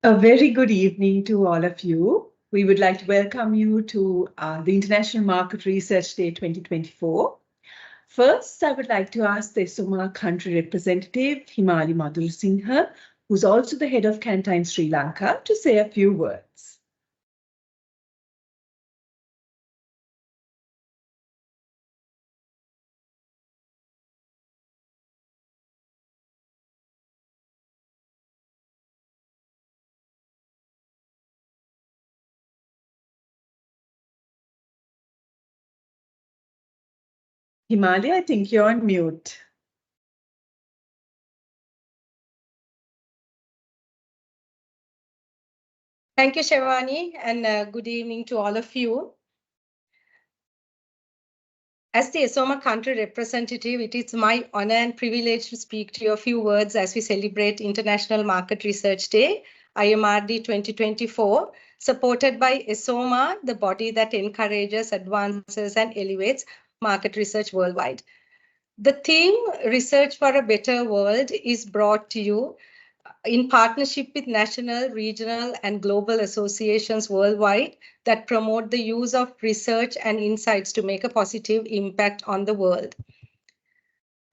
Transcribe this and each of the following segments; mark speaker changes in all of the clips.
Speaker 1: A very good evening to all of you. We would like to welcome you to the International Market Research Day 2024. First, I would like to ask the ISOMA country representative, Himali Madhurasinghe, who's also the head of Canta in Sri Lanka, to say a few words. Himali, I think you're on mute.
Speaker 2: Thank you, Shivani, and good evening to all of you. As the ISOMA country representative, it is my honor and privilege to speak to you a few words as we celebrate International Market Research Day, IMRD 2024, supported by ISOMA, the body that encourages, advances, and elevates market research worldwide. The theme, Research for a Better World, is brought to you in partnership with national, regional, and global associations worldwide that promote the use of research and insights to make a positive impact on the world.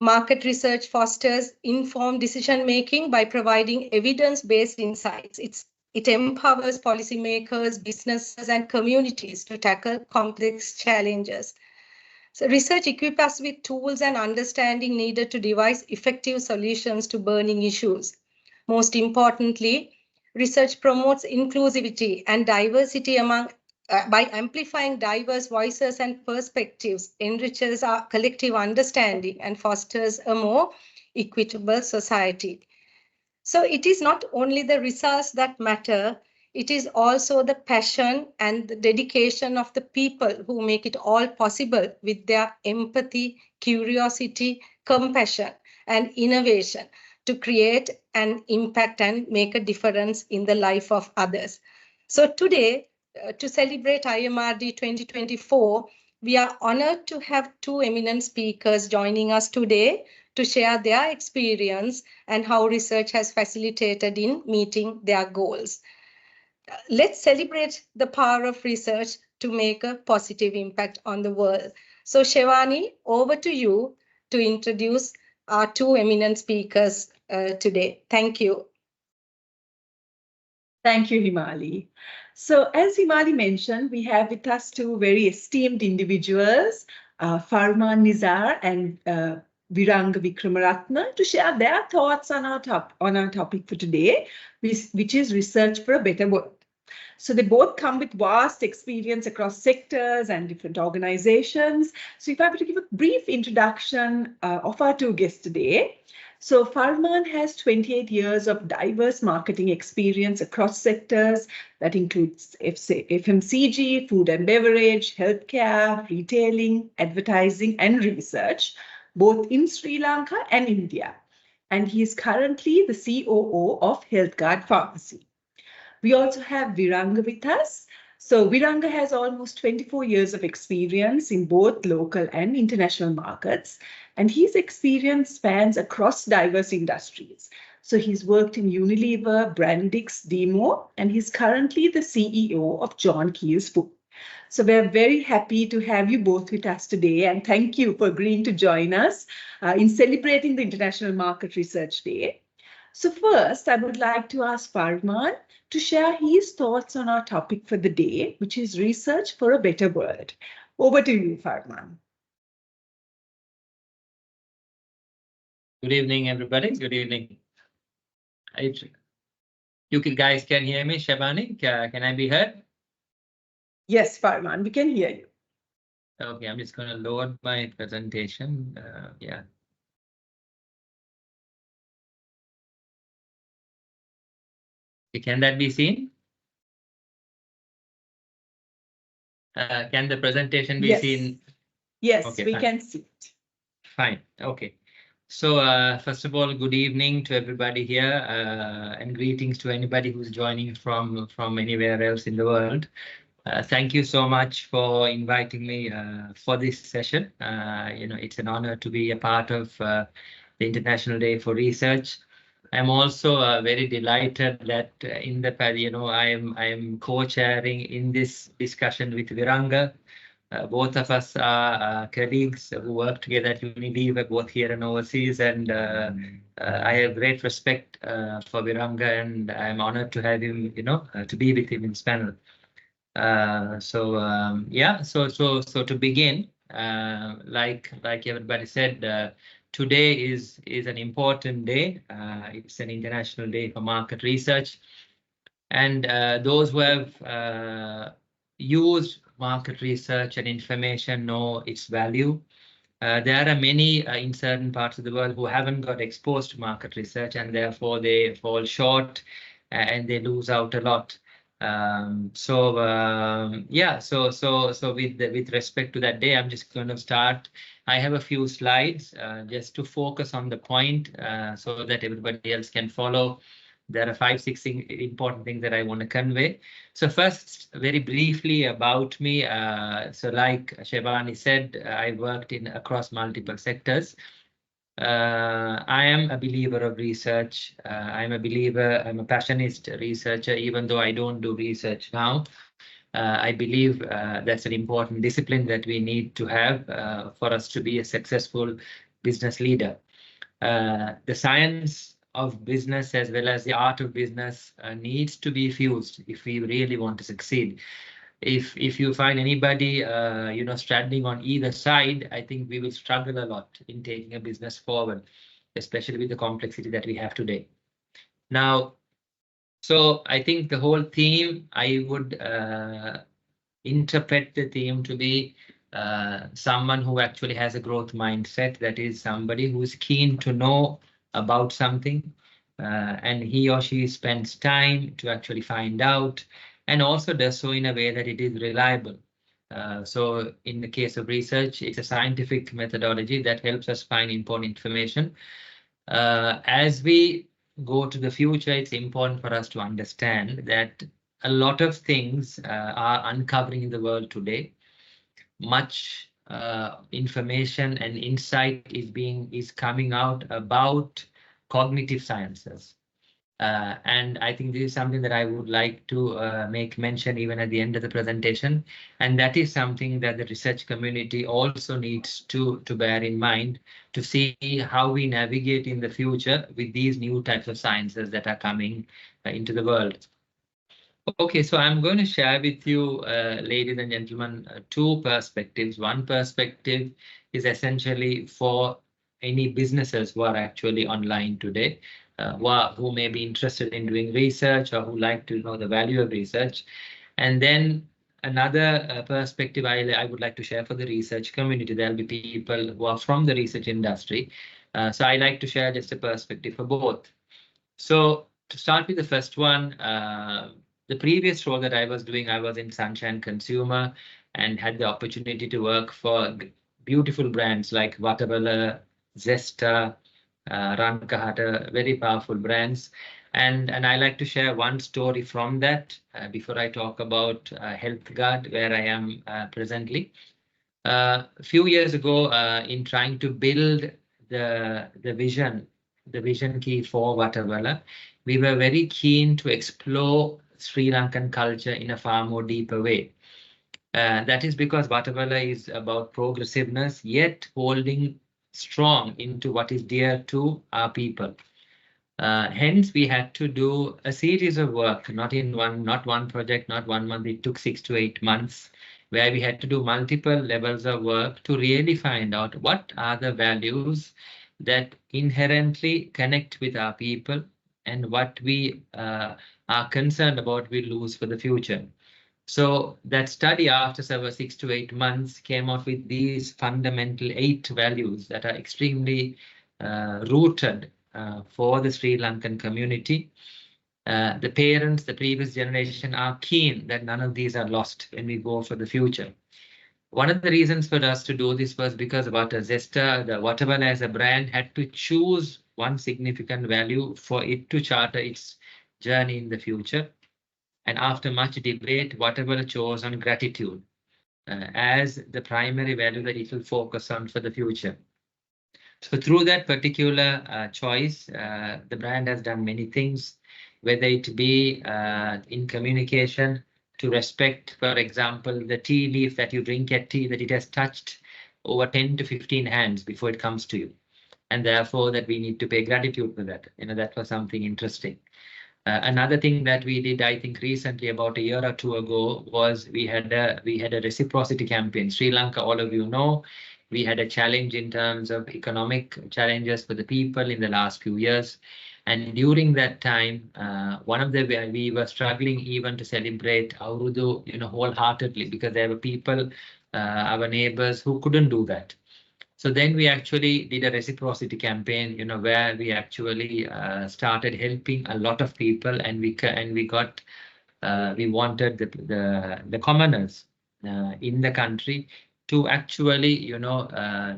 Speaker 2: Market research fosters informed decision-making by providing evidence-based insights. It empowers policymakers, businesses, and communities to tackle complex challenges. So research equips us with tools and understanding needed to devise effective solutions to burning issues. Most importantly, research promotes inclusivity and diversity by amplifying diverse voices and perspectives, enriches our collective understanding and fosters a more equitable society. So it is not only the results that matter, it is also the passion and the dedication of the people who make it all possible with their empathy, curiosity, compassion, and innovation to create an impact and make a difference in the life of others. So today, to celebrate IMRD 2024, we are honored to have two eminent speakers joining us today to share their experience and how research has facilitated in meeting their goals. Let's celebrate the power of research to make a positive impact on the world. So Shivani, over to you to introduce our two eminent speakers today. Thank you.
Speaker 1: Thank you, Himali. So as Himali mentioned, we have with us two very esteemed individuals, Farman Nizar and Viranga Vikramaratne, to share their thoughts on our topic for today, which is research for a better world. So they both come with vast experience across sectors and different organizations. So if I were to give a brief introduction of our two guests today. So Farman has 28 years of diverse marketing experience across sectors that includes FMCG, food and beverage, healthcare, retailing, advertising, and research, both in Sri Lanka and India. And he is currently the COO of HealthGuard Pharmacy. We also have Viranga with us. So Viranga has almost 24 years of experience in both local and international markets, and his experience spans across diverse industries. So he's worked in Unilever, Brandix, Demo, and he's currently the CEO of John Keel's Food. So we're very happy to have you both with us today, and thank you for agreeing to join us in celebrating the International Market Research Day. So first, I would like to ask Farman to share his thoughts on our topic for the day, which is research for a better world. Over to you, Farman.
Speaker 3: Good evening, everybody. Good evening. You guys can hear me, Shabani? Can I be heard?
Speaker 1: Yes, Farman, we can hear you.
Speaker 3: Okay, I'm just going to load my presentation. Yeah. Can that be seen? Can the presentation be seen?
Speaker 1: Yes, okay, we can see it.
Speaker 3: Fine. Okay. So first of all, good evening to everybody here, and greetings to anybody who's joining from anywhere else in the world. Thank you so much for inviting me for this session. It's an honor to be a part of the International Day for Research. I'm also very delighted that in the I am co-chairing in this discussion with Viranga. Both of us are colleagues who work together at Unilever, both here and overseas, and I have great respect for Viranga, and I'm honored to have him, to be with him in this panel. So to begin, like everybody said, today is an important day. It's an International Day for Market Research, and those who have used market research and information know its value. There are many in certain parts of the world who haven't got exposed to market research, and therefore they fall short and they lose out a lot. So with respect to that day, I'm just going to start. I have a few slides just to focus on the point so that everybody else can follow. There are 5-6 important things that I want to convey. So first, very briefly about me. So like Shebani said, I worked across multiple sectors. I am a believer of research. I'm a passionate researcher, even though I don't do research now. I believe that's an important discipline that we need to have for us to be a successful business leader. The science of business as well as the art of business needs to be fused if we really want to succeed. If you find anybody straddling on either side, I think we will struggle a lot in taking a business forward, especially with the complexity that we have today. Now, so I think the whole theme, I would interpret the theme to be someone who actually has a growth mindset. That is somebody who is keen to know about something, and he or she spends time to actually find out, and also does so in a way that it is reliable. So in the case of research, it's a scientific methodology that helps us find important information. As we go to the future, it's important for us to understand that a lot of things are uncovering in the world today. Much information and insight is coming out about cognitive sciences. And I think this is something that I would like to make mention even at the end of the presentation. And that is something that the research community also needs to bear in mind to see how we navigate in the future with these new types of sciences that are coming into the world. Okay, so I'm going to share with you, ladies and gentlemen, two perspectives. One perspective is essentially for any businesses who are actually online today, who may be interested in doing research or who like to know the value of research. And then another perspective I would like to share for the research community. There'll be people who are from the research industry. So I like to share just a perspective for both. So to start with the first one, the previous role that I was doing, I was in Sunshine Consumer and had the opportunity to work for beautiful brands like Waterwala, Zesta, Rankahata, very powerful brands. And I like to share one story from that before I talk about HealthGuard, where I am presently. A few years ago, in trying to build the vision key for Waterwala, we were very keen to explore Sri Lankan culture in a far more deeper way. That is because Waterwala is about progressiveness, yet holding strong into what is dear to our people. Hence, we had to do a series of work, not one project, not 1 month. It took 6 to 8 months, where we had to do multiple levels of work to really find out what are the values that inherently connect with our people and what we are concerned about we lose for the future. So that study, after several 6 to 8 months, came out with these fundamental 8 values that are extremely rooted for the Sri Lankan community. The parents, the previous generation, are keen that none of these are lost when we go for the future. One of the reasons for us to do this was because Zesta, the Waterwala as a brand, had to choose one significant value for it to charter its journey in the future. And after much debate, Waterwala chose on gratitude as the primary value that it will focus on for the future. So through that particular choice, the brand has done many things, whether it be in communication, to respect, for example, the tea leaf that you drink at tea, that it has touched over 10 to 15 hands before it comes to you. And therefore that we need to pay gratitude for that. That was something interesting. Another thing that we did, I think recently, about a year or two ago, was we had a reciprocity campaign. Sri Lanka, all of you know, we had a challenge in terms of economic challenges for the people in the last few years. And during that time, one of the we were struggling even to celebrate Aurudu, wholeheartedly, because there were people, our neighbors, who couldn't do that. So then we actually did a reciprocity campaign, where we actually started helping a lot of people, and we wanted the commoners in the country to actually,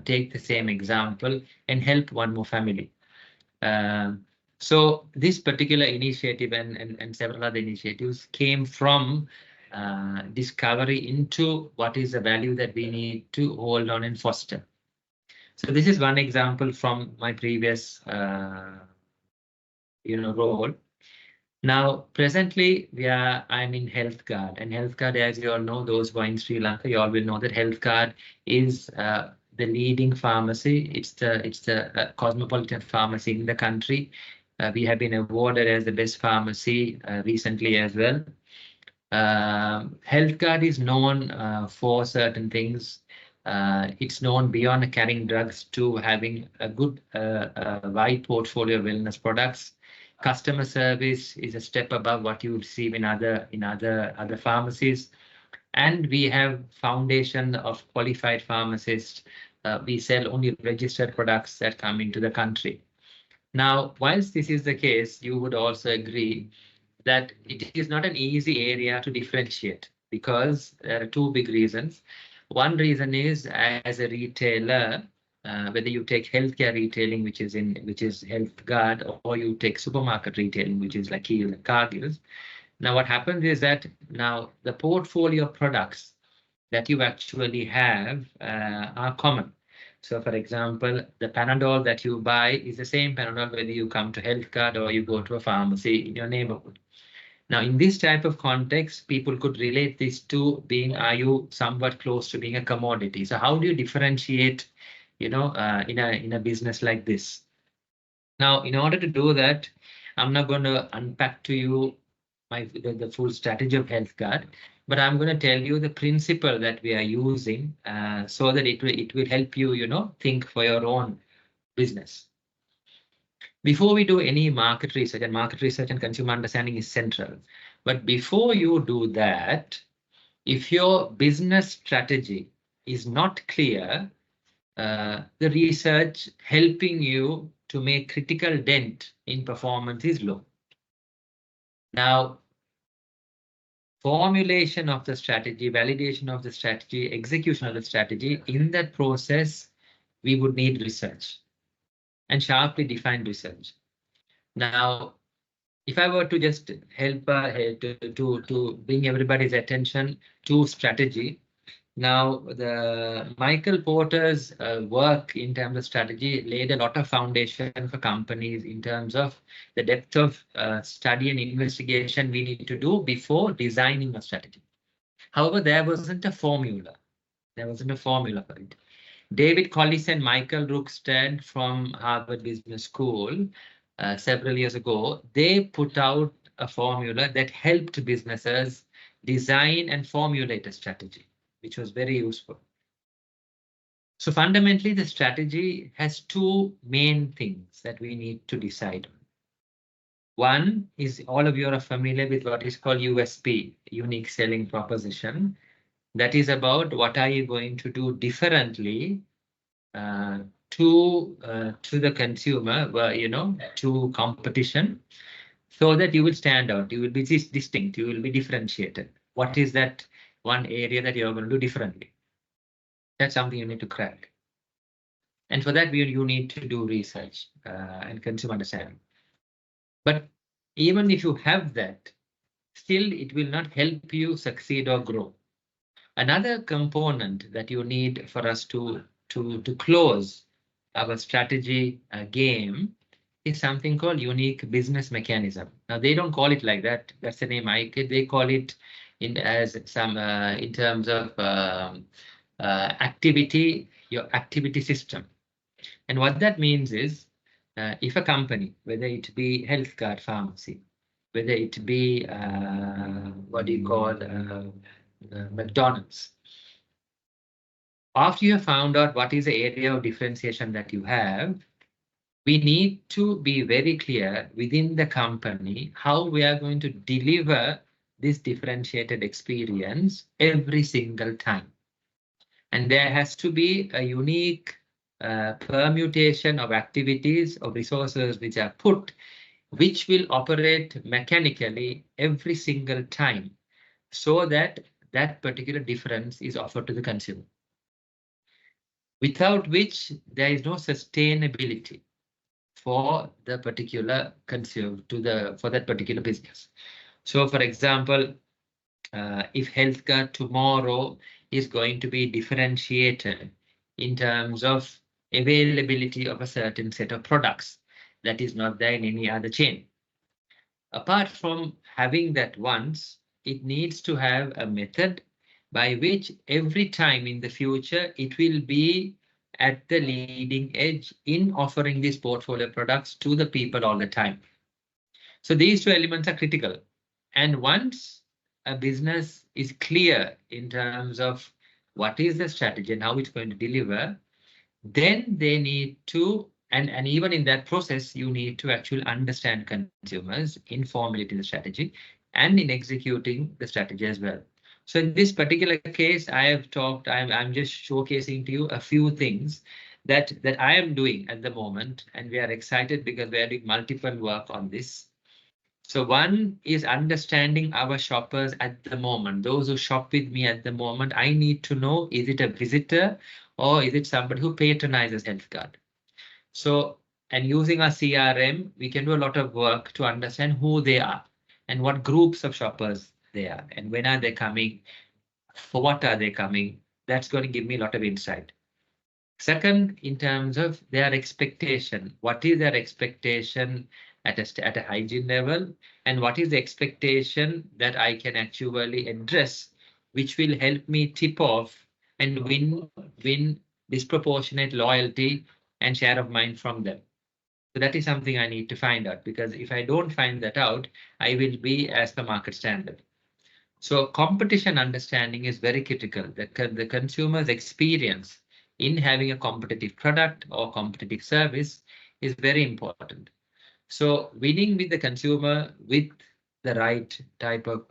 Speaker 3: take the same example and help one more family. So this particular initiative and several other initiatives came from discovery into what is the value that we need to hold on and foster. So this is one example from my previous, role. Now, presently, I'm in HealthGuard, and HealthGuard, as you all know, those who are in Sri Lanka, you all will know that HealthGuard is the leading pharmacy. It's the cosmopolitan pharmacy in the country. We have been awarded as the best pharmacy recently as well. HealthGuard is known for certain things. It's known beyond carrying drugs to having a good wide portfolio of wellness products. Customer service is a step above what you receive in other pharmacies. And we have foundation of qualified pharmacists. We sell only registered products that come into the country. Now, whilst this is the case, you would also agree that it is not an easy area to differentiate, because there are two big reasons. One reason is, as a retailer, whether you take healthcare retailing, which is HealthGuard, or you take supermarket retailing, which is like Keel and Cargill's. Now, what happens is that now the portfolio of products that you actually have are common. So, for example, the Panadol that you buy is the same Panadol whether you come to HealthGuard or you go to a pharmacy in your neighborhood. Now, in this type of context, people could relate this to being, are you somewhat close to being a commodity? So how do you differentiate, in a business like this? Now, in order to do that, I'm not going to unpack to you the full strategy of HealthGuard, but I'm going to tell you the principle that we are using so that it will help you, think for your own business. Before we do any market research, and market research and consumer understanding is central, but before you do that, if your business strategy is not clear, the research helping you to make critical dent in performance is low. Now, formulation of the strategy, validation of the strategy, execution of the strategy, in that process, we would need research and sharply defined research. Now, if I were to just help to bring everybody's attention to strategy, now the Michael Porter's work in terms of strategy laid a lot of foundation for companies in terms of the depth of study and investigation we need to do before designing a strategy. However, there wasn't a formula. There wasn't a formula for it. David Collis and Michael Rookstead from Harvard Business School several years ago, they put out a formula that helped businesses design and formulate a strategy, which was very useful. So fundamentally, the strategy has two main things that we need to decide on. One is, all of you are familiar with what is called USP, unique selling proposition. That is about what are you going to do differently to the consumer, to competition, so that you will stand out, you will be distinct, you will be differentiated. What is that one area that you're going to do differently? That's something you need to crack. And for that, you need to do research and consumer understanding. But even if you have that, still it will not help you succeed or grow. Another component that you need for us to close our strategy game is something called unique business mechanism. Now they don't call it like that. That's the name they call it in as some in terms of activity, your activity system. And what that means is if a company, whether it be healthcare pharmacy, whether it be what do you call McDonald's, after you have found out what is the area of differentiation that you have, we need to be very clear within the company how we are going to deliver this differentiated experience every single time. And there has to be a unique permutation of activities of resources which are put, which will operate mechanically every single time so that that particular difference is offered to the consumer. Without which there is no sustainability for the particular consumer for that particular business. So for example, if healthcare tomorrow is going to be differentiated in terms of availability of a certain set of products that is not there in any other chain. Apart from having that once, it needs to have a method by which every time in the future it will be at the leading edge in offering these portfolio products to the people all the time. So these two elements are critical. And once a business is clear in terms of what is the strategy and how it's going to deliver, then they need to, and even in that process, you need to actually understand consumers in formulating the strategy and in executing the strategy as well. So in this particular case, I have talked, I'm just showcasing to you a few things that I am doing at the moment, and we are excited because we are doing multiple work on this. So one is understanding our shoppers at the moment. Those who shop with me at the moment, I need to know, is it a visitor or is it somebody who patronizes healthcare? So, and using our CRM, we can do a lot of work to understand who they are and what groups of shoppers they are and when are they coming, for what are they coming. That's going to give me a lot of insight. Second, in terms of their expectation, what is their expectation at a hygiene level, and what is the expectation that I can actually address, which will help me tip off and win disproportionate loyalty and share of mind from them. So that is something I need to find out, because if I don't find that out, I will be as the market standard. So competition understanding is very critical. The consumer's experience in having a competitive product or competitive service is very important. So winning with the consumer with the right type of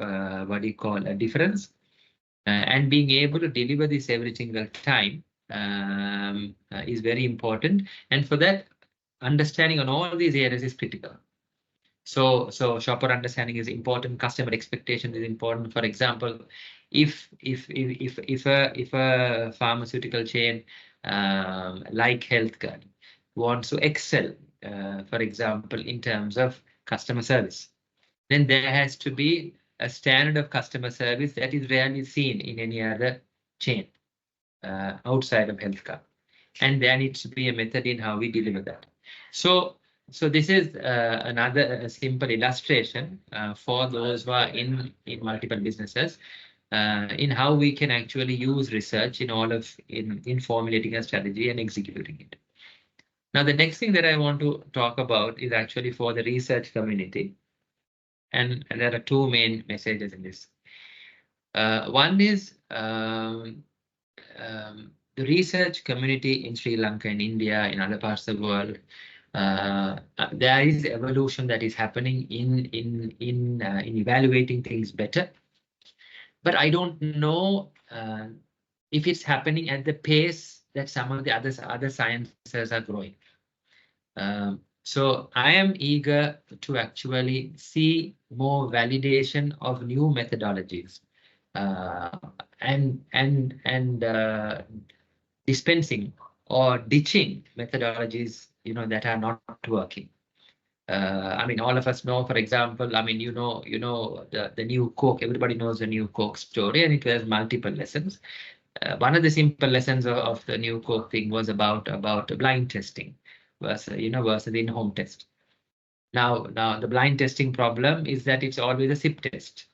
Speaker 3: what do you call a difference and being able to deliver this every single time is very important. And for that, understanding on all these areas is critical. So shopper understanding is important. Customer expectation is important. For example, if a pharmaceutical chain like healthcare wants to excel, for example, in terms of customer service, then there has to be a standard of customer service that is rarely seen in any other chain outside of healthcare, and there needs to be a method in how we deliver that. So this is another simple illustration for those who are in multiple businesses in how we can actually use research in formulating a strategy and executing it. Now, the next thing that I want to talk about is actually for the research community, and there are two main messages in this. One is the research community in Sri Lanka, in India, in other parts of the world. There is evolution that is happening in evaluating things better, but I don't know if it's happening at the pace that some of the other sciences are growing. So I am eager to actually see more validation of new methodologies and dispensing or ditching methodologies, that are not working. I mean, all of us know, for example, I mean, the new Coke, everybody knows the new Coke story, and it has multiple lessons. One of the simple lessons of the new Coke thing was about blind testing versus versus the in-home test. Now the blind testing problem is that it's always a SIP test.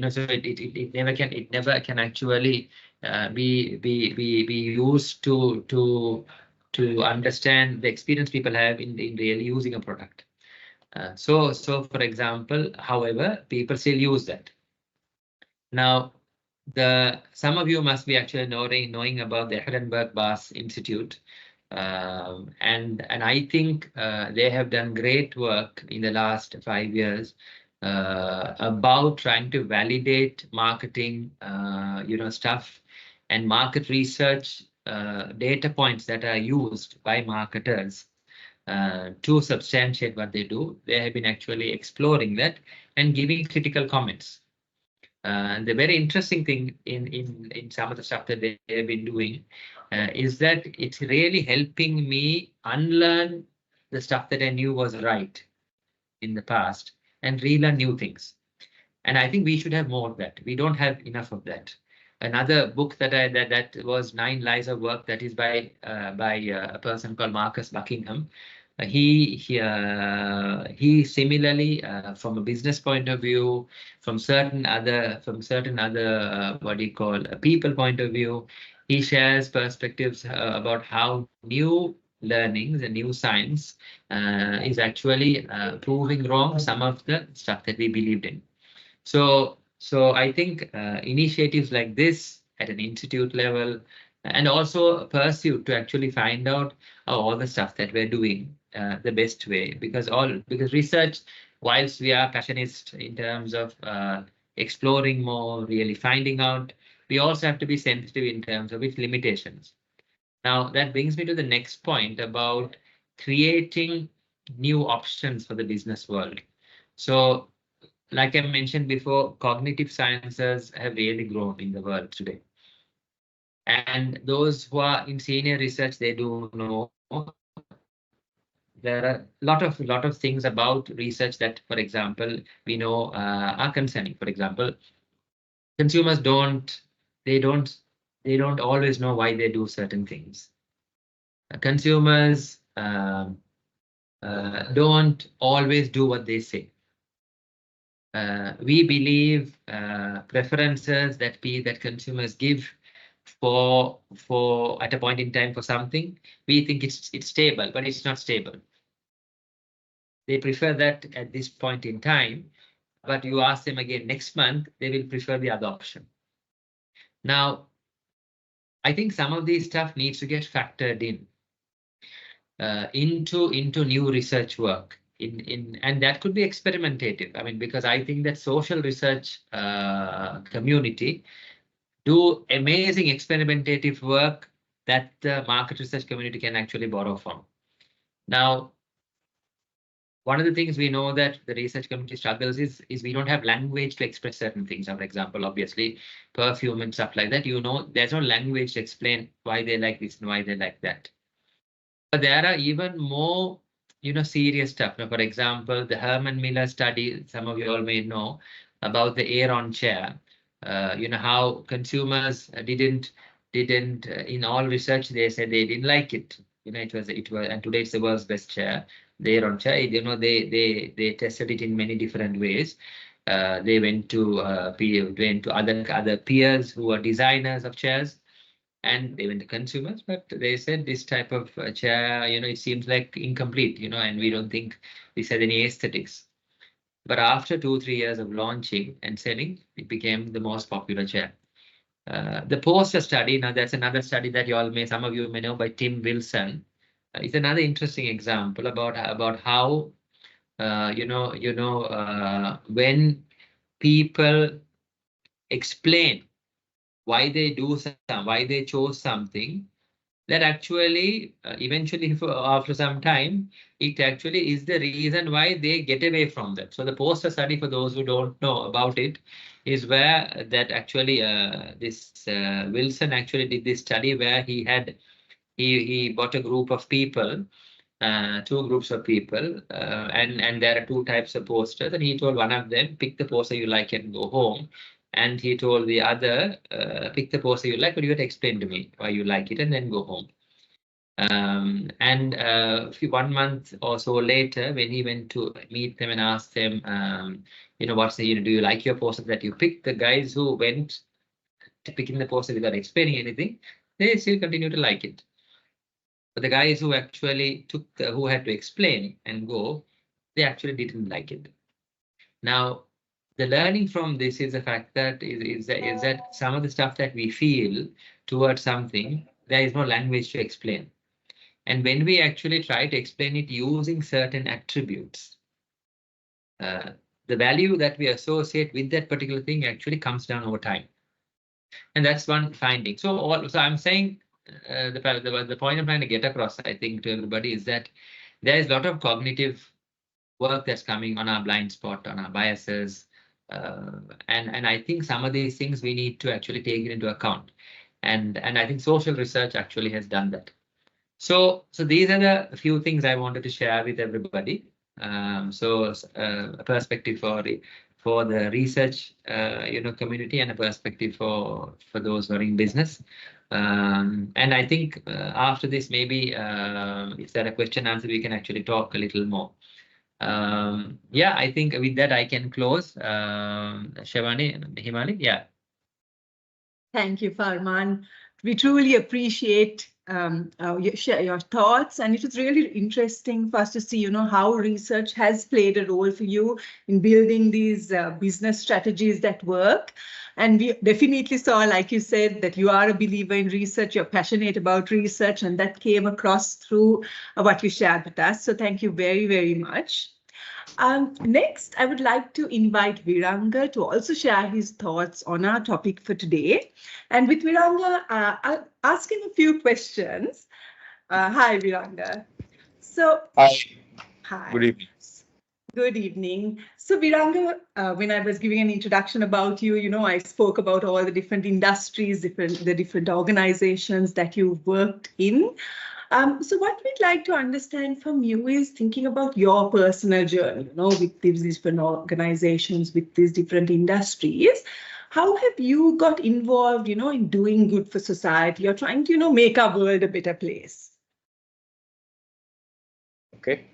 Speaker 3: So it never can actually be used to understand the experience people have in really using a product. So for example, however, people still use that. Now, some of you must be actually knowing about the Ehrenberg Bass Institute. And I think they have done great work in the last 5 years about trying to validate marketing, stuff and market research data points that are used by marketers to substantiate what they do. They have been actually exploring that and giving critical comments. The very interesting thing in some of the stuff that they have been doing is that it's really helping me unlearn the stuff that I knew was right in the past and relearn new things. And I think we should have more of that. We don't have enough of that. Another book that was 9 Lies of Work, that is by a person called Marcus Buckingham. He similarly, from a business point of view, from certain other what do you call people point of view, he shares perspectives about how new learnings and new science is actually proving wrong some of the stuff that we believed in. So I think initiatives like this at an institute level, and also pursuit to actually find out all the stuff that we're doing the best way, because research, whilst we are passionate in terms of exploring more, really finding out, we also have to be sensitive in terms of its limitations. Now that brings me to the next point about creating new options for the business world. So like I mentioned before, cognitive sciences have really grown in the world today. And those who are in senior research, they do know there are a lot of things about research that, for example, we know are concerning. For example, consumers don't always know why they do certain things. Consumers don't always do what they say. We believe preferences that consumers give for at a point in time for something, we think it's stable, but it's not stable. They prefer that at this point in time, but you ask them again next month, they will prefer the other option. Now, I think some of these stuff needs to get factored in into new research work. And that could be experimentative. I mean, because I think that social research community do amazing experimentative work that the market research community can actually borrow from. Now, one of the things we know that the research community struggles is we don't have language to express certain things. For example, obviously, perfume and stuff like that, there's no language to explain why they like this and why they like that. But there are even more, serious stuff. Now, for example, the Herman Miller study, some of you all may know about the Aeron chair. How consumers didn't in all research, they said they didn't like it. It was, and today it's the world's best chair. The Aeron chair, they tested it in many different ways. They went to other peers who are designers of chairs, and they went to consumers, but they said this type of chair, it seems like incomplete, and we don't think this had any aesthetics. But after 2-3 years of launching and selling, it became the most popular chair. The poster study, now that's another study that some of you may know, by Tim Wilson. It's another interesting example about how when people explain why they chose something, that actually eventually after some time, it actually is the reason why they get away from that. So the poster study, for those who don't know about it, is where that actually this Wilson actually did this study where he bought a group of people, 2 groups of people, and there are 2 types of posters, and he told one of them, pick the poster you like and go home, And he told the other, pick the poster you like, but you have to explain to me why you like it and then go home. And 1 month or so later, when he went to meet them and asked them, do you like your poster that you picked? The guys who went to picking the poster without explaining anything, they still continue to like it. But the guys who actually who had to explain and go, they actually didn't like it. Now, the learning from this is the fact that is that some of the stuff that we feel towards something, there is no language to explain. And when we actually try to explain it using certain attributes, the value that we associate with that particular thing actually comes down over time. And that's one finding. So I'm saying the point I'm trying to get across, I think, to everybody is that there is a lot of cognitive work that's coming on our blind spot, on our biases. And I think some of these things we need to actually take it into account. And I think social research actually has done that. So these are the few things I wanted to share with everybody. A perspective for the research community, and a perspective for those who are in business. And I think after this, maybe if there are question answer, we can actually talk a little more. Yeah, I think with that I can close. Shivani, Himali, yeah.
Speaker 1: Thank you, Farman. We truly appreciate your thoughts, and it was really interesting for us to see, how research has played a role for you in building these business strategies that work. And we definitely saw, like you said, that you are a believer in research, you're passionate about research, and that came across through what you shared with us. So thank you very, very much. Next, I would like to invite Viranga to also share his thoughts on our topic for today. And with Viranga, I'll ask him a few questions. Hi, Viranga. So,
Speaker 4: hi.
Speaker 1: Hi.
Speaker 4: Good evening.
Speaker 1: Good evening. So, Viranga, when I was giving an introduction about you, I spoke about all the different industries, the different organizations that you've worked in. So what we'd like to understand from you is thinking about your personal journey, with these different organizations, with these different industries. How have you got involved, in doing good for society or trying to, make our world a better place?
Speaker 4: Okay.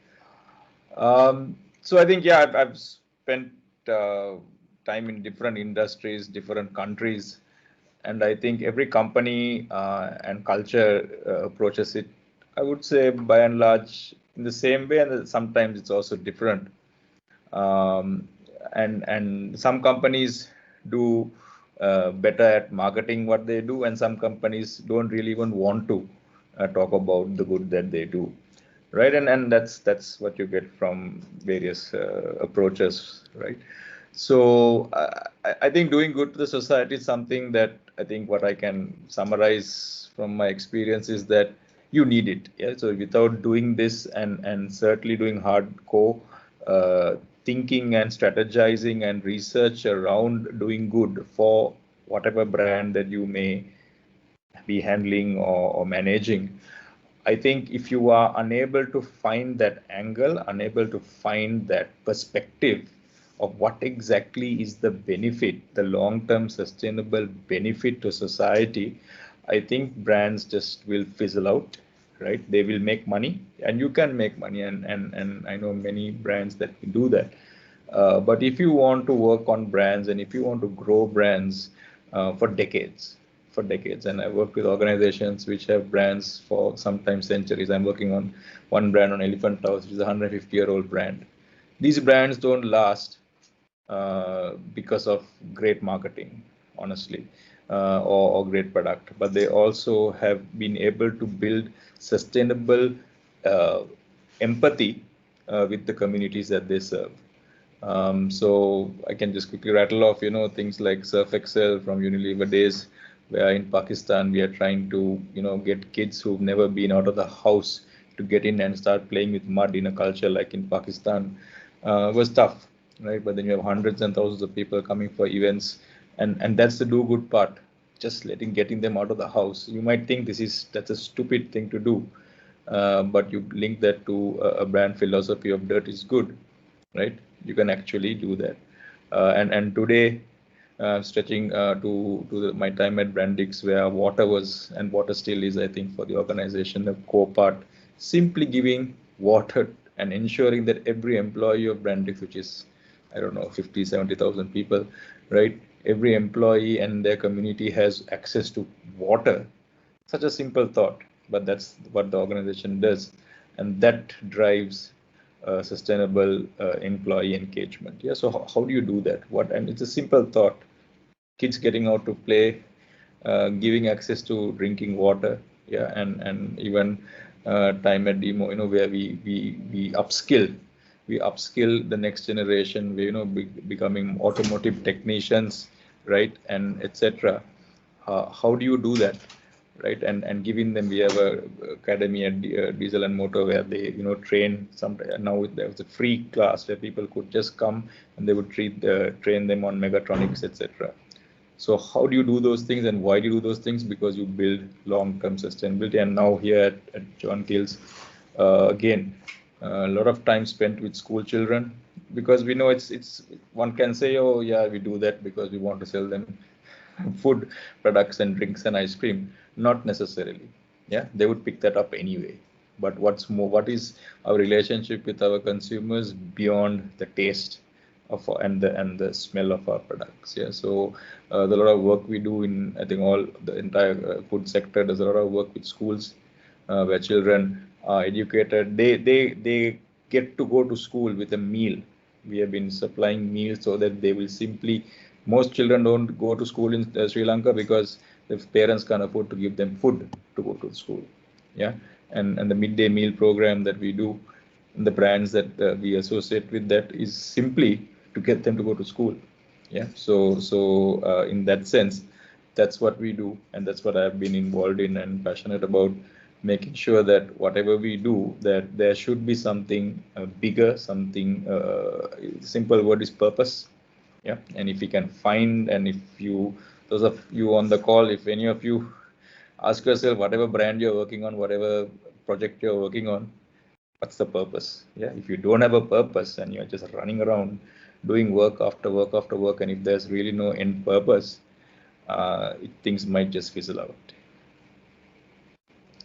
Speaker 4: So I think, yeah, I've spent time in different industries, different countries, and I think every company and culture approaches it, I would say, by and large in the same way, and sometimes it's also different. And some companies do better at marketing what they do, and some companies don't really even want to talk about the good that they do, right? And that's what you get from various approaches, right? So I think doing good to the society is something that I think what I can summarize from my experience is that you need it. Yeah. So without doing this and certainly doing hardcore thinking and strategizing and research around doing good for whatever brand that you may be handling or managing, I think if you are unable to find that angle, unable to find that perspective of what exactly is the benefit, the long-term sustainable benefit to society, I think brands just will fizzle out, right? They will make money, and you can make money, and I know many brands that can do that. But if you want to work on brands and if you want to grow brands for decades, and I work with organizations which have brands for sometimes centuries. I'm working on one brand on Elephant House, which is a 150-year-old brand. These brands don't last because of great marketing, honestly, or great product, but they also have been able to build sustainable empathy with the communities that they serve. So I can just quickly rattle off, things like Surf Excel from Unilever days, where in Pakistan we are trying to, get kids who've never been out of the house to get in and start playing with mud in a culture like in Pakistan. Was tough, right? But then you have hundreds and thousands of people coming for events, and that's the do good part. Just getting them out of the house. You might think that's a stupid thing to do, but you link that to a brand philosophy of dirt is good, right? You can actually do that. And today, stretching to my time at Brandix, where water was and water still is, I think, for the organization, a core part. Simply giving water and ensuring that every employee of Brandix, which is, I don't know, 50, 70,000 people, right? Every employee and their community has access to water. Such a simple thought, but that's what the organization does, and that drives sustainable employee engagement. Yeah. So how do you do that? What? And it's a simple thought. Kids getting out to play, giving access to drinking water. Yeah. And even time at demo, where we upskill. We upskill the next generation. We becoming automotive technicians, right, and etc. How do you do that, right? And giving them, we have a academy at Diesel and Motor where they train. Some now there's a free class where people could just come and they would train them on mechatronics, etc. So how do you do those things, and why do you do those things? Because you build long-term sustainability. And now here at John Keel's, again, a lot of time spent with school children, because we know it's one can say, oh yeah, we do that because we want to sell them food products and drinks and ice cream. Not necessarily. Yeah, they would pick that up anyway. But what's more, what is our relationship with our consumers beyond the taste of and the smell of our products? Yeah, so there's a lot of work we do in, I think, all the entire food sector. There's a lot of work with schools where children are educated. They get to go to school with a meal. We have been supplying meals so that they will simply. Most children don't go to school in Sri Lanka because the parents can't afford to give them food to go to school. Yeah, and the midday meal program that we do, the brands that we associate with that is simply to get them to go to school. Yeah, so in that sense, that's what we do, and that's what I've been involved in and passionate about, making sure that whatever we do, that there should be something bigger, something simple word is purpose. Yeah, and if you can find, and if you, those of you on the call, if any of you ask yourself, whatever brand you're working on, whatever project you're working on, what's the purpose? Yeah, if you don't have a purpose and you're just running around doing work after work after work, and if there's really no end purpose, things might just fizzle out.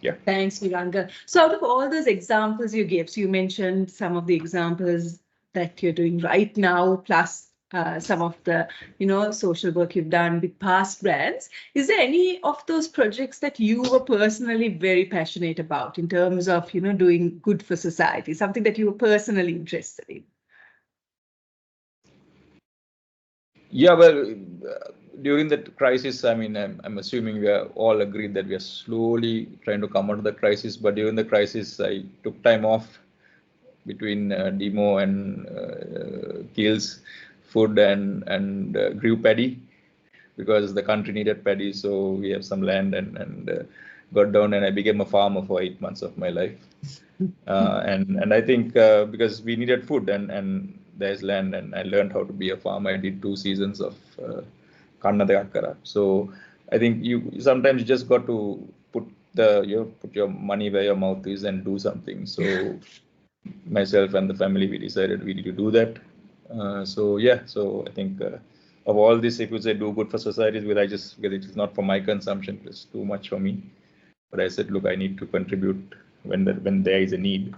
Speaker 4: Yeah.
Speaker 1: Thanks, Viranga. So out of all those examples you gave, so you mentioned some of the examples that you're doing right now, plus some of the social work you've done with past brands. Is there any of those projects that you were personally very passionate about in terms of doing good for society, something that you were personally interested in?
Speaker 4: Yeah, well, during that crisis, I mean, I'm assuming we are all agreed that we are slowly trying to come out of the crisis. But during the crisis, I took time off between demo and Keel's food and grew paddy, because the country needed paddy. So we have some land and got down, and I became a farmer for 8 months of my life. And I think because we needed food and there's land, and I learned how to be a farmer. I did 2 seasons of Kanna de Akkara. So I think you sometimes you just got to put your money where your mouth is and do something. So myself and the family, we decided we need to do that. So yeah, so I think of all this, if you say do good for society, because it is not for my consumption, it's too much for me. But I said, look, I need to contribute when there is a need.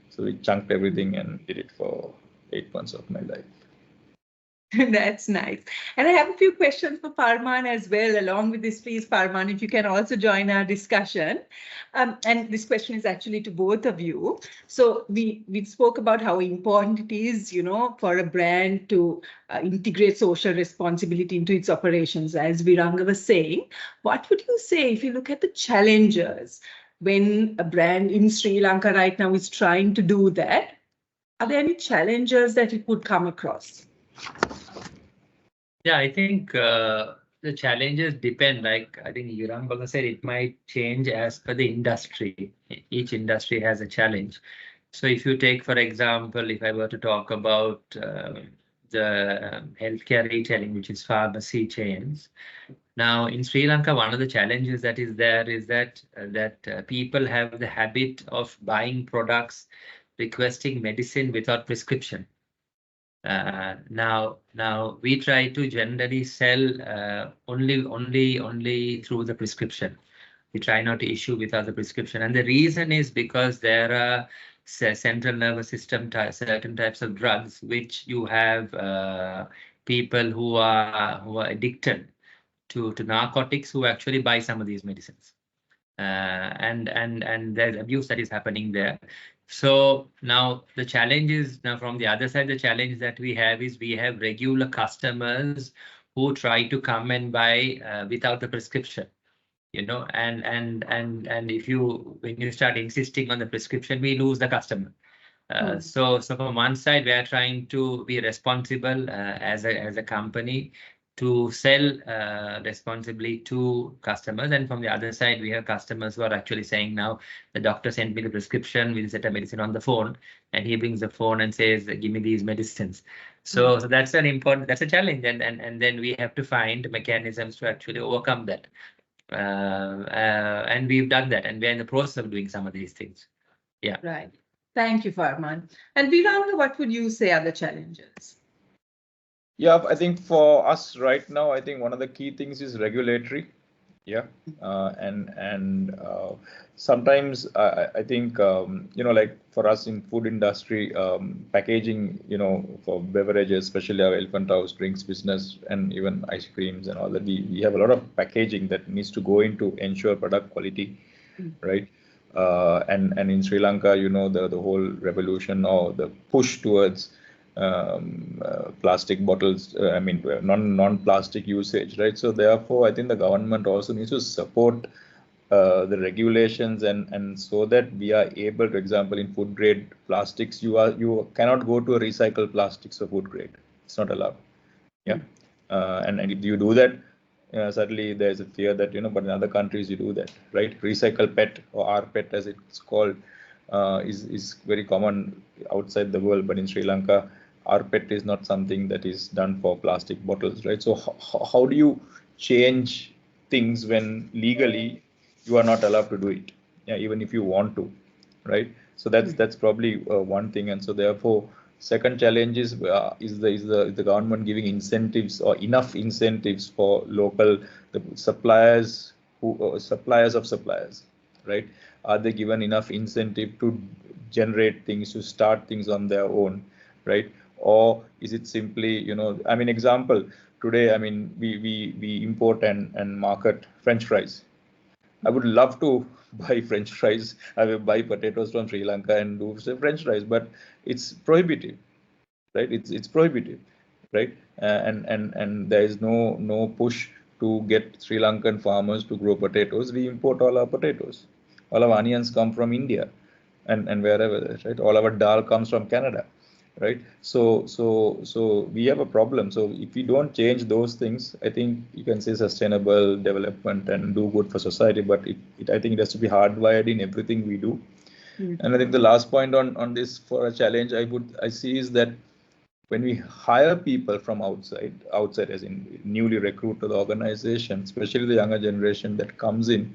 Speaker 4: So we chunked everything and did it for 8 months of my life.
Speaker 1: That's nice. And I have a few questions for Farman as well. Along with this, please, Farman, if you can also join our discussion. And this question is actually to both of you. So we spoke about how important it is, for a brand to integrate social responsibility into its operations, as Viranga was saying. What would you say if you look at the challenges when a brand in Sri Lanka right now is trying to do that? Are there any challenges that it would come across?
Speaker 3: Yeah, I think the challenges depend. Like I think Viranga said, it might change as per the industry. Each industry has a challenge. So if you take, for example, if I were to talk about the healthcare retailing, which is pharmacy chains. Now in Sri Lanka, one of the challenges that is there is that people have the habit of buying products, requesting medicine without prescription. Now we try to generally sell only through the prescription. We try not to issue without the prescription, and the reason is because there are central nervous system certain types of drugs which you have people who are addicted to narcotics who actually buy some of these medicines. And there's abuse that is happening there. So now the challenge is, now from the other side, the challenge that we have is we have regular customers who try to come and buy without the prescription, and if when you start insisting on the prescription, we lose the customer. So from one side, we are trying to be responsible as a company to sell responsibly to customers. And from the other side, we have customers who are actually saying, now the doctor sent me the prescription, we'll set a medicine on the phone, and he brings the phone and says, give me these medicines. So that's that's a challenge. And then we have to find mechanisms to actually overcome that. And we've done that, and we're in the process of doing some of these things. Yeah.
Speaker 1: Right. Thank you, Farman. And Viranga, what would you say are the challenges?
Speaker 4: Yeah, I think for us right now, I think one of the key things is regulatory. Yeah, and sometimes I think like for us in food industry, packaging, for beverages, especially our Elephant House drinks business and even ice creams and all that, we have a lot of packaging that needs to go in to ensure product quality, right? And in Sri Lanka, the whole revolution or the push towards plastic bottles, non-plastic usage, right? So therefore, I think the government also needs to support the regulations and so that we are able, for example, in food grade plastics, you cannot go to a recycled plastics for food grade. It's not allowed. Yeah, and if you do that, certainly there's a fear that but in other countries you do that, right? Recycle PET or rPET as it's called is very common outside the world, but in Sri Lanka, rPET is not something that is done for plastic bottles, right? So how do you change things when legally you are not allowed to do it? Yeah, even if you want to, right? So that's probably one thing, and so therefore, second challenge is the government giving incentives or enough incentives for local suppliers suppliers of suppliers, right? Are they given enough incentive to generate things, to start things on their own, right? Or is it simply, example, today, we import and market French fries. I would love to buy French fries. I will buy potatoes from Sri Lanka and do say French fries, but it's prohibitive, right? It's prohibitive, right? And there is no push to get Sri Lankan farmers to grow potatoes. We import all our potatoes. All our onions come from India and wherever, right? All our dal comes from Canada, right? So we have a problem. So if we don't change those things, I think you can say sustainable development and do good for society, but I think it has to be hardwired in everything we do. And I think the last point on this for a challenge I see is that when we hire people from outside as in newly recruit to the organization, especially the younger generation that comes in,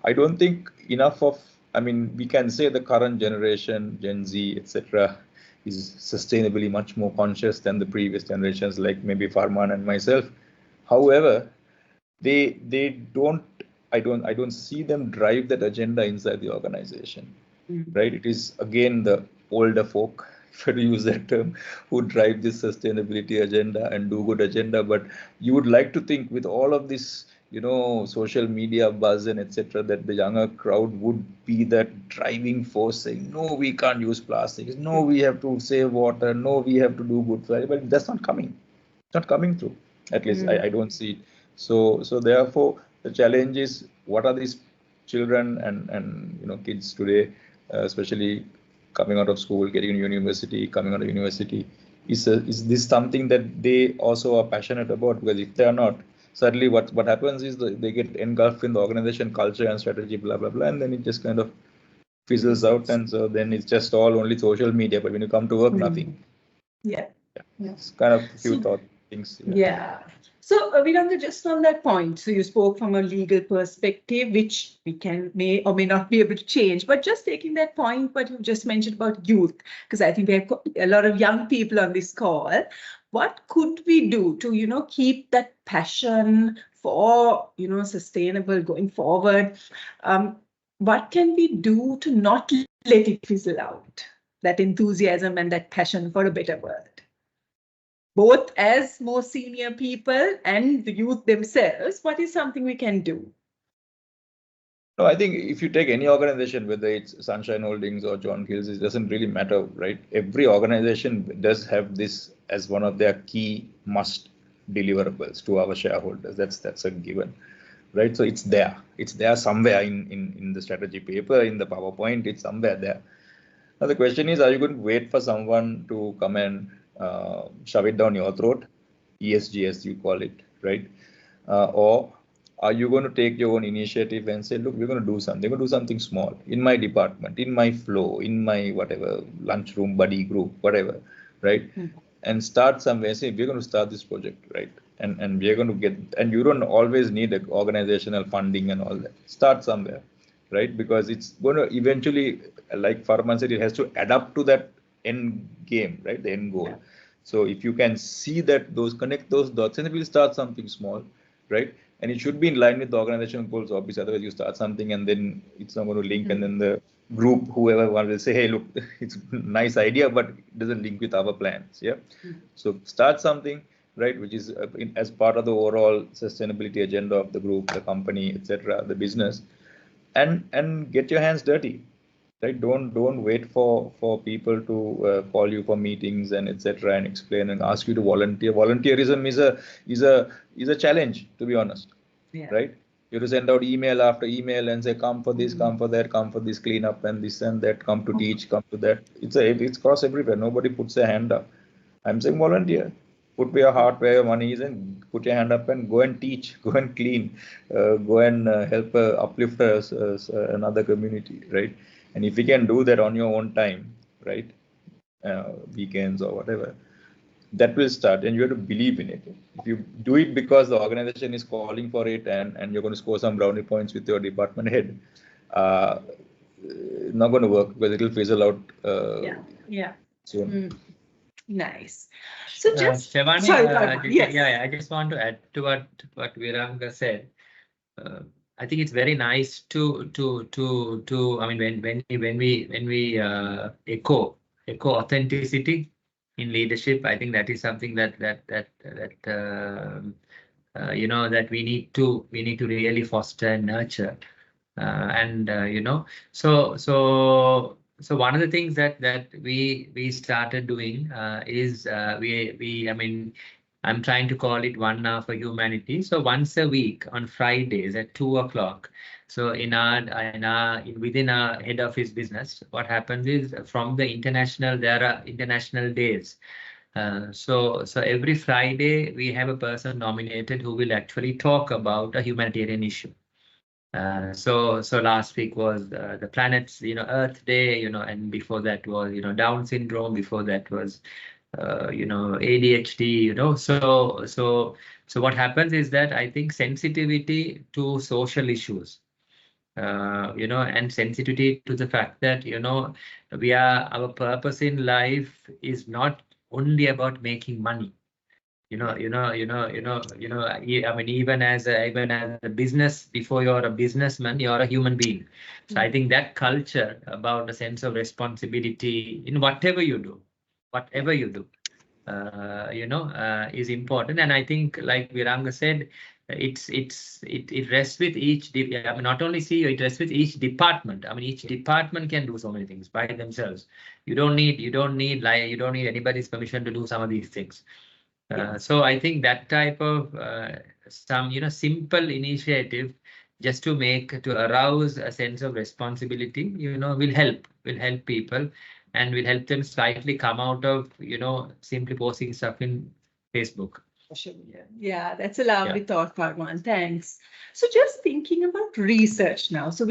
Speaker 4: I don't think enough of, we can say the current generation, Gen Z, etc., is sustainably much more conscious than the previous generations, like maybe Farman and myself. However, they don't, I don't see them drive that agenda inside the organization, right? It is again the older folk, if I use that term, who drive this sustainability agenda and do good agenda. But you would like to think with all of this, social media buzz and etc., that the younger crowd would be that driving force saying, no, we can't use plastics. No, we have to save water. No, we have to do good for it. But that's not coming. It's not coming through. At least I don't see it. So therefore, the challenge is, what are these children and kids today, especially coming out of school, getting into university, coming out of university, is this something that they also are passionate about? Because if they are not, certainly what happens is they get engulfed in the organization culture and strategy, blah blah blah, and then it just kind of fizzles out, and so then it's just all only social media. But when you come to work, nothing.
Speaker 1: Yeah.
Speaker 4: It's kind of a few thought things.
Speaker 1: Yeah. So, Viranga, just on that point, so you spoke from a legal perspective, which we may or may not be able to change, but just taking that point, what you just mentioned about youth, because I think we have a lot of young people on this call. What could we do to, keep that passion for, sustainable going forward? What can we do to not let it fizzle out, that enthusiasm and that passion for a better world? Both as more senior people and the youth themselves, what is something we can do?
Speaker 4: No, I think if you take any organization, whether it's Sunshine Holdings or John Gill's, it doesn't really matter, right? Every organization does have this as one of their key must deliverables to our shareholders. That's a given, right? So it's there. It's there somewhere in the strategy paper, in the PowerPoint, it's somewhere there. Now the question is, are you going to wait for someone to come and shove it down your throat, ESG as you call it, right? Or are you going to take your own initiative and say, look, we're going to do something, we're going to do something small in my department, in my flow, in my whatever, lunchroom, buddy group, whatever, right? And start somewhere, say, we're going to start this project, right? And we're going to get, and you don't always need a organizational funding and all that. Start somewhere, right? Because it's going to eventually, like Farman said, it has to adapt to that end game, right? The end goal. So if you can see that connect those dots, and we'll start something small, right? And it should be in line with the organizational goals, obviously. Otherwise, you start something and then it's not going to link, and then the group, whoever one will say, hey, look, it's a nice idea, but it doesn't link with our plans. Yeah. So start something, right, which is as part of the overall sustainability agenda of the group, the company, etc., the business, and get your hands dirty. Right, don't wait for people to call you for meetings and etc. and explain and ask you to volunteer. Volunteerism is a challenge, to be honest. Yeah. Right, you have to send out email after email and say, come for this, come for that, come for this cleanup and this and that, come to teach, come to that. It's cross everywhere. Nobody puts a hand up. I'm saying volunteer. Put your heart where your money is and put your hand up and go and teach, go and clean, go and help uplift another community, right? And if you can do that on your own time, right, weekends or whatever, that will start, and you have to believe in it. If you do it because the organization is calling for it and you're going to score some brownie points with your department head, not going to work because it will fizzle out soon.
Speaker 1: Nice. So just
Speaker 3: Shivani,
Speaker 1: yes.
Speaker 3: I just want to add to what Viranga said. I think it's very nice to I mean when we echo authenticity in leadership. I think that is something that that we need to really foster and nurture. So one of the things that we started doing is I mean, I'm trying to call it 1 hour for humanity. So once a week on Fridays at 2 o'clock. So within our head office business, what happens is from the international, there are international days. So every Friday we have a person nominated who will actually talk about a humanitarian issue. So last week was the planet's Earth Day, and before that was Down syndrome. Before that was ADHD. So what happens is that I think sensitivity to social issues, and sensitivity to the fact that our purpose in life is not only about making money. I mean, even as a business, before you're a businessman, you're a human being. So I think that culture about a sense of responsibility in whatever you do, is important. And I think, like Viranga said, it rests with each. I mean, not only CEO, it rests with each department. I mean, each department can do so many things by themselves. You don't need anybody's permission to do some of these things. So I think that type of some simple initiative just to arouse a sense of responsibility will help people, and will help them slightly come out of simply posting stuff in Facebook.
Speaker 1: Yeah, that's a lovely thought, Farman. Thanks. So just thinking about research now. So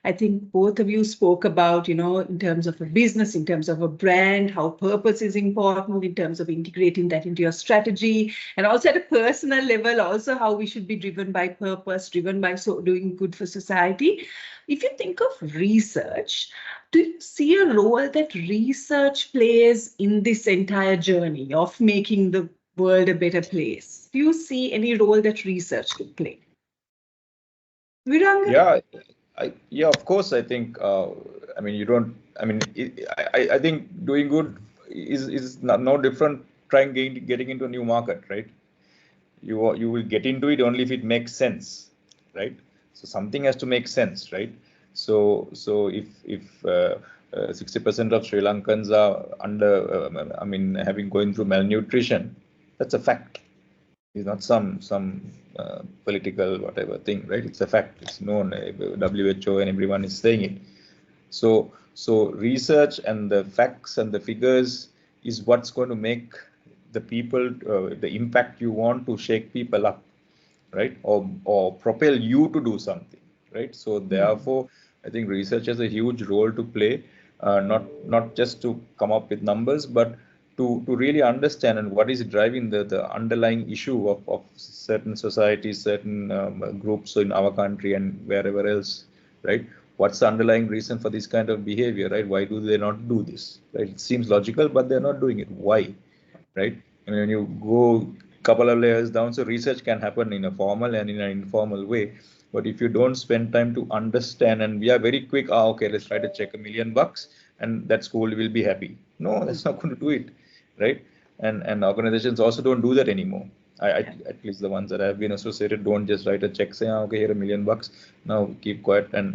Speaker 1: I think both of you spoke about, in terms of a business, in terms of a brand, how purpose is important, in terms of integrating that into your strategy, and also at a personal level, also how we should be driven by purpose, driven by doing good for society. If you think of research, do you see a role that research plays in this entire journey of making the world a better place? Do you see any role that research could play? Viranga?
Speaker 4: Yeah, of course. I think, I mean, you don't, I mean, I think doing good is no different trying getting into a new market, right? You will get into it only if it makes sense, right? So something has to make sense, right? So if 60% of Sri Lankans are having going through malnutrition, that's a fact. It's not some political whatever thing, right? It's a fact. It's known. WHO and everyone is saying it. So research and the facts and the figures is what's going to make the people the impact you want to shake people up, right? Or propel you to do something, right? So therefore, I think research has a huge role to play, not just to come up with numbers, but to really understand and what is driving the underlying issue of certain societies, certain groups in our country and wherever else, right? What's the underlying reason for this kind of behavior, right? Why do they not do this, right? It seems logical, but they're not doing it. Why, right? And when you go a couple of layers down, so research can happen in a formal and in an informal way. But if you don't spend time to understand, and we are very quick, okay, let's try to check $1 million and that school will be happy. No, that's not going to do it, right? And organizations also don't do that anymore. At least the ones that have been associated don't just write a check, say, okay, here $1 million, now keep quiet and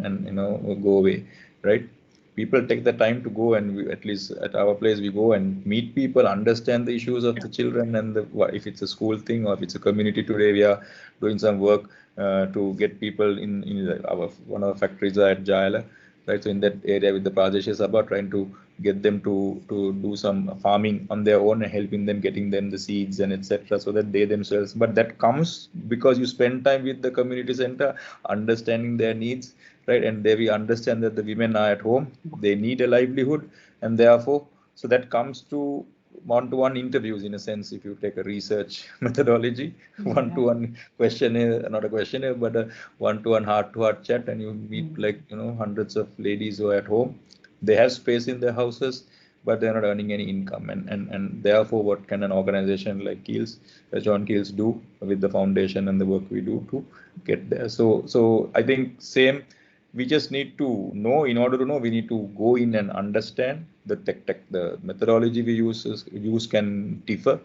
Speaker 4: go away, right? People take the time to go, and at least at our place we go and meet people, understand the issues of the children, and if it's a school thing or if it's a community. Today we are doing some work to get people in one of our factories at Jayala, right? So in that area with the Pradesh Sabha, trying to get them to do some farming on their own and helping them, getting them the seeds and etc., so that they themselves, but that comes because you spend time with the community center, understanding their needs, right? And there we understand that the women are at home, they need a livelihood, and therefore, so that comes to one-to-one interviews in a sense. If you take a research methodology, one-to-one questionnaire, not a questionnaire, but a one-to-one heart-to-heart chat, and you meet hundreds of ladies who are at home. They have space in their houses, but they're not earning any income, and therefore, what can an organization like John Keels do with the foundation and the work we do to get there? So I think same. We just need to know. In order to know, we need to go in and understand the methodology we use can differ,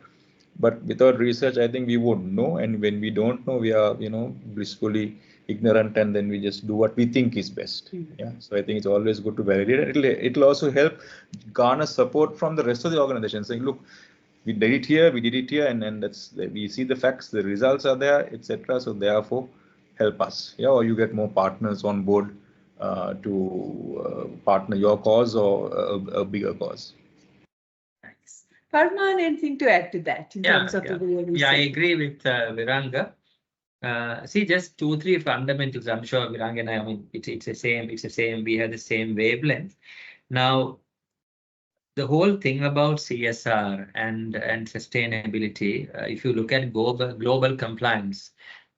Speaker 4: but without research, I think we won't know. And when we don't know, we are blissfully ignorant, and then we just do what we think is best. Yeah. So I think it's always good to validate. It'll also help garner support from the rest of the organization, saying, look, we did it here, and we see the facts, the results are there, etc. So therefore, help us. Yeah, or you get more partners on board to partner your cause or a bigger cause.
Speaker 1: Thanks. Farman, anything to add to that in terms of the way we
Speaker 3: I agree with Viranga. See, just 2-3 fundamentals. I'm sure Viranga and I mean, it's the same. We have the same wavelength. Now, the whole thing about CSR and sustainability, if you look at global compliance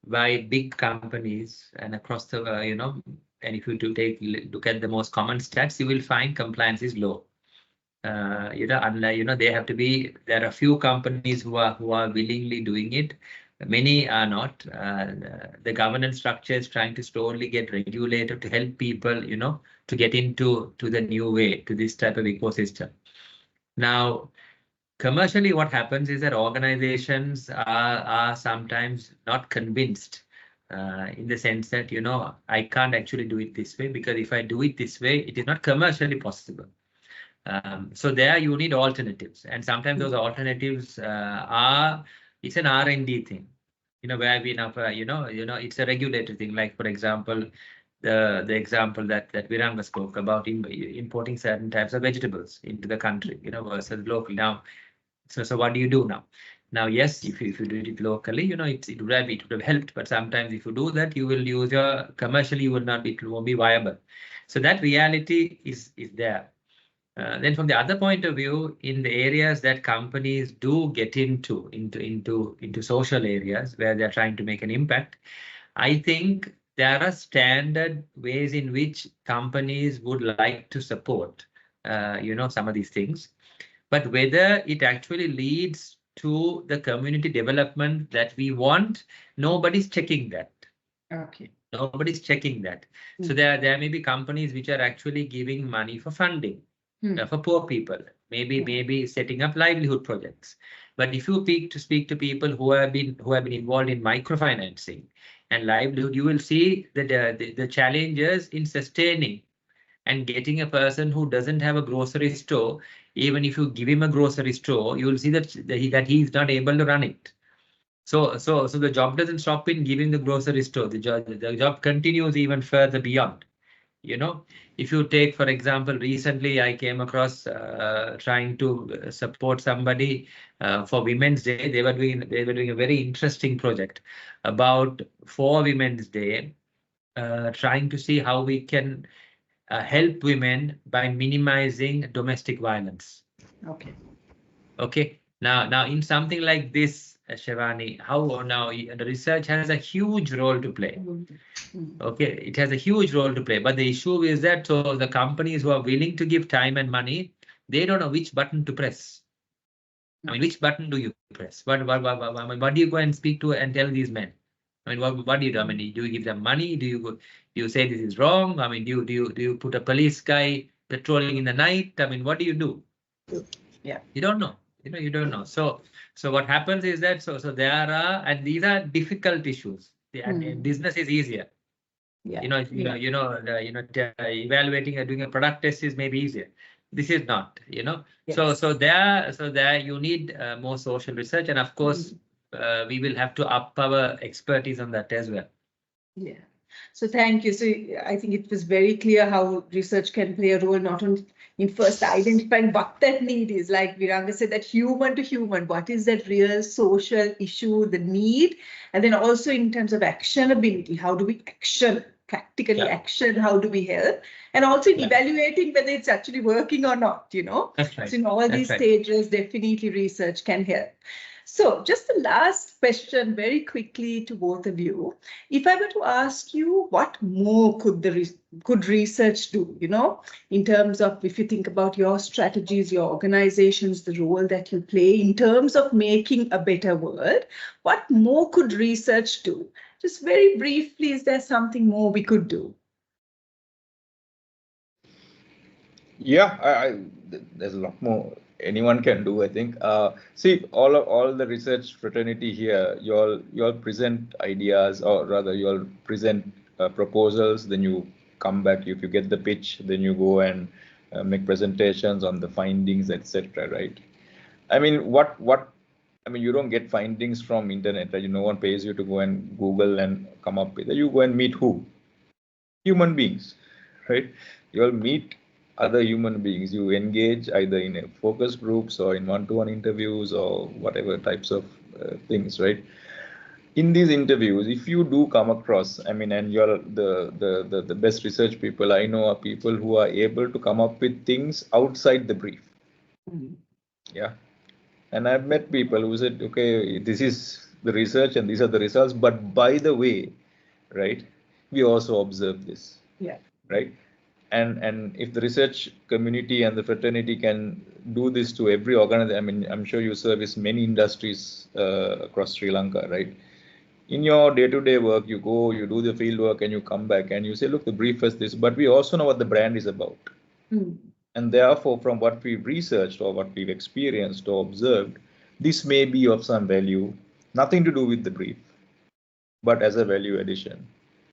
Speaker 3: by big companies and across the and if you look at the most common stats, you will find compliance is low. They have to be. There are few companies who are willingly doing it. Many are not. The governance structure is trying to slowly get regulated to help people, to get into the new way, to this type of ecosystem. Now, commercially, what happens is that organizations are sometimes not convinced in the sense that, I can't actually do it this way, because if I do it this way, it is not commercially possible. So there you need alternatives, and sometimes those alternatives it's an R&D thing, where we it's a regulated thing. Like, for example, the example that Viranga spoke about, importing certain types of vegetables into the country, versus local. Now, so what do you do now? Now, yes, if you do it locally, it would have helped. But sometimes if you do that, you will use your commercially, you will not be, it won't be viable. So that reality is there. Then from the other point of view, in the areas that companies do get into social areas where they're trying to make an impact, I think there are standard ways in which companies would like to support, some of these things. But whether it actually leads to the community development that we want, nobody's checking that.
Speaker 1: Okay.
Speaker 3: Nobody's checking that. So there may be companies which are actually giving money for funding for poor people, maybe setting up livelihood projects. But if you speak to people who have been involved in microfinancing and livelihood, you will see that the challenges in sustaining and getting a person who doesn't have a grocery store. Even if you give him a grocery store, you will see that he is not able to run it. So the job doesn't stop in giving the grocery store. The job continues even further beyond. If you take, for example, recently I came across trying to support somebody for Women's Day. They were doing a very interesting project about for Women's Day, trying to see how we can help women by minimizing domestic violence.
Speaker 1: Okay.
Speaker 3: Okay. Now in something like this, Shivani, how now the research has a huge role to play. Okay, it has a huge role to play. But the issue is that so the companies who are willing to give time and money, they don't know which button to press. I mean, which button do you press? What do you go and speak to and tell these men? I mean, what do you do? I mean, do you give them money? Do you say this is wrong? I mean, do you put a police guy patrolling in the night? I mean, what do you do?
Speaker 1: Yeah.
Speaker 3: You don't know. You don't know. So what happens is that so there are, and these are difficult issues. And business is easier.
Speaker 1: Yeah.
Speaker 3: Evaluating or doing a product test is maybe easier. This is not.
Speaker 1: Yes.
Speaker 3: So there you need more social research, and of course we will have to up our expertise on that as well.
Speaker 1: Yeah. So thank you. So I think it was very clear how research can play a role, not only in first identifying what that need is, like Viranga said, that human to human, what is that real social issue, the need, and then also in terms of actionability, how do we practically action, how do we help, and also evaluating whether it's actually working or not,
Speaker 3: That's right.
Speaker 1: So in all these stages, definitely research can help. So just the last question very quickly to both of you. If I were to ask you what more could research do, in terms of if you think about your strategies, your organizations, the role that you play in terms of making a better world, what more could research do? Just very briefly, is there something more we could do?
Speaker 4: Yeah, there's a lot more anyone can do, I think. See, all the research fraternity here, you all present ideas, or rather you all present proposals, then you come back. If you get the pitch, then you go and make presentations on the findings, etc. Right? I mean, you don't get findings from internet, right? No one pays you to go and Google and come up with it. You go and meet who? Human beings, right? You all meet other human beings. You engage either in a focus groups or in one-to-one interviews or whatever types of things, right? In these interviews, if you do come across, and you're the best research people I know are people who are able to come up with things outside the brief. Yeah. And I've met people who said, okay, this is the research and these are the results, but by the way, right, we also observe this.
Speaker 1: Yeah.
Speaker 4: Right. And if the research community and the fraternity can do this to every organization, I'm sure you service many industries across Sri Lanka, right? In your day-to-day work, you go, you do the field work, and you come back and you say, look, the brief is this, but we also know what the brand is about. And therefore, from what we've researched or what we've experienced or observed, this may be of some value, nothing to do with the brief, but as a value addition.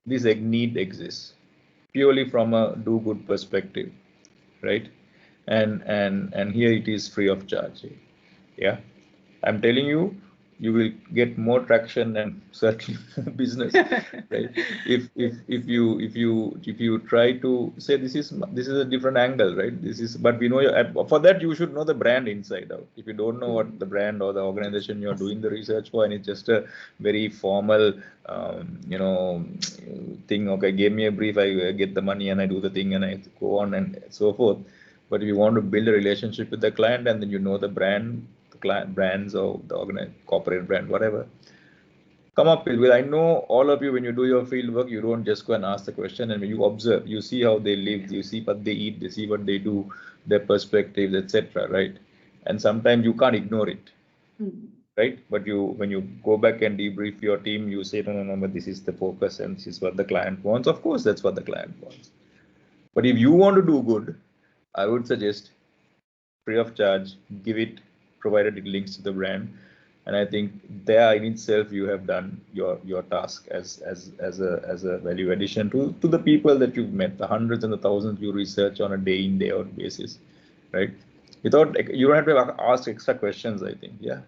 Speaker 4: This need exists purely from a do-good perspective, right? And here it is free of charge. Yeah, I'm telling you, you will get more traction and certainly more business, right? If you try to say this is a different angle, right? This is, but we know for that you should know the brand inside out. If you don't know what the brand or the organization you're doing the research for, and it's just a very formal thing, okay, give me a brief, I get the money and I do the thing and I go on and so forth. But if you want to build a relationship with the client, and then you know the brand, the client brands or the organized corporate brand, whatever, come up with. I know all of you, when you do your field work, you don't just go and ask the question, and when you observe, you see how they live, you see what they eat, they see what they do, their perspectives, etc. Right? And sometimes you can't ignore it. Right? But when you go back and debrief your team, you say, no, but this is the focus and this is what the client wants. Of course, that's what the client wants. But if you want to do good, I would suggest free of charge, give it, provided it links to the brand. And I think there in itself you have done your task as a value addition to the people that you've met, the hundreds and the thousands you research on a day in, day out basis, right? You don't have to ask extra questions, I think. Yeah.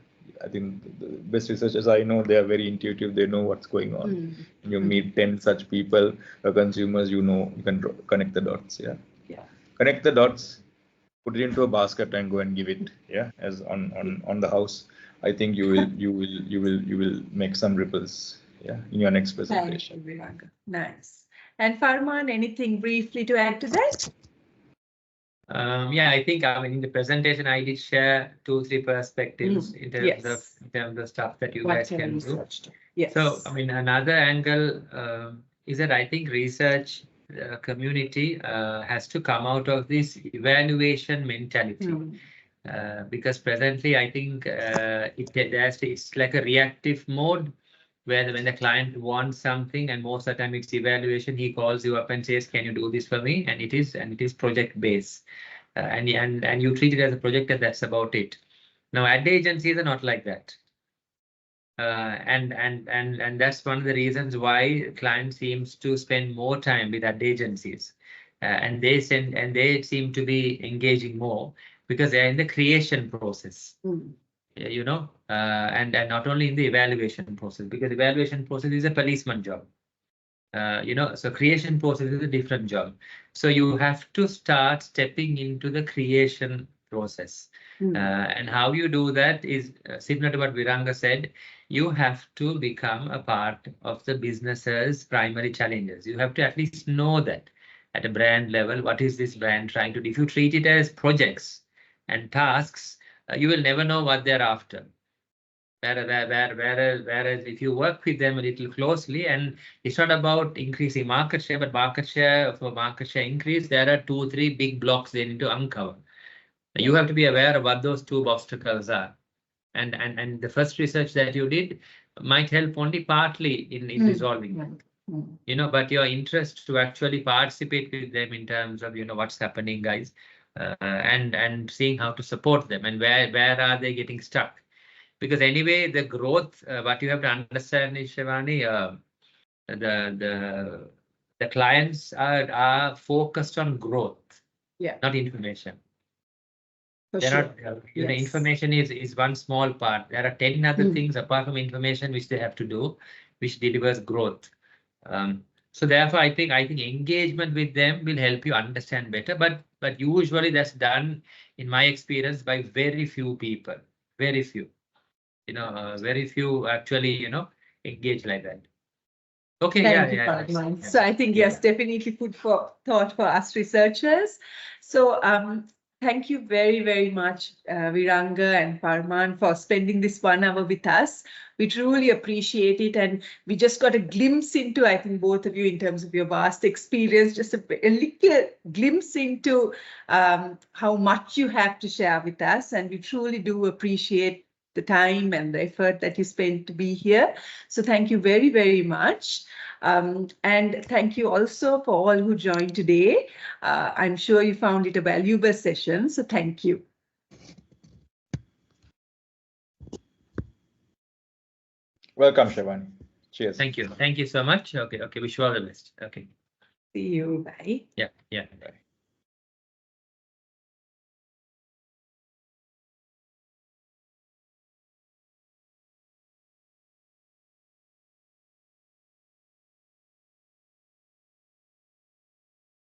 Speaker 4: I think the best researchers I know, they are very intuitive. They know what's going on. You meet 10 such people, consumers, you can connect the dots. Yeah. Connect the dots, put it into a basket and go and give it. Yeah. As on the house. I think you will make some ripples. Yeah. In your next presentation.
Speaker 1: Thank you, Viranga. Nice. And Farman, anything briefly to add to that?
Speaker 3: Yeah, I think in the presentation I did share 2-3 perspectives in terms of stuff that you guys can do.
Speaker 1: Yes.
Speaker 3: So another angle is that I think research community has to come out of this evaluation mentality. Because presently I think it's like a reactive mode, where when the client wants something, and most of the time it's evaluation, he calls you up and says, can you do this for me? And it is project based, and you treat it as a project, and that's about it. Now ad agencies are not like that, and that's one of the reasons why client seems to spend more time with ad agencies, and they seem to be engaging more because they're in the creation process. And not only in the evaluation process, because evaluation process is a policeman job. So creation process is a different job. So you have to start stepping into the creation process. And how you do that is similar to what Viranga said. You have to become a part of the business's primary challenges. You have to at least know that at a brand level, what is this brand trying to do? If you treat it as projects and tasks, you will never know what they're after. Whereas if you work with them a little closely, and it's not about increasing market share, but market share increase, there are 2-3 big blocks they need to uncover. You have to be aware of what those 2 obstacles are. And the first research that you did might help only partly in resolving that. But your interest to actually participate with them in terms of, what's happening, guys, and seeing how to support them, and where are they getting stuck. Because anyway, the growth, what you have to understand is, Shivani, the clients are focused on growth, not information. Information is one small part. There are 10 other things apart from information which they have to do, which delivers growth. So therefore, I think engagement with them will help you understand better. But usually that's done, in my experience, by very few people. Very few. Very few actually, engage like that. Okay.
Speaker 1: Thank you, Farman. So I think yes, definitely food for thought for us researchers. So thank you very, very much, Viranga and Farman, for spending this 1 hour with us. We truly appreciate it, and we just got a glimpse into, I think, both of you in terms of your vast experience, just a little glimpse into how much you have to share with us, and we truly do appreciate the time and the effort that you spent to be here. So thank you very, very much. And thank you also for all who joined today. I'm sure you found it a valuable session, so thank you.
Speaker 4: Welcome, Shivani. Cheers.
Speaker 3: Thank you. Thank you so much. Okay. Wish you all the best. Okay.
Speaker 1: See you. Bye.
Speaker 3: Yeah. Bye.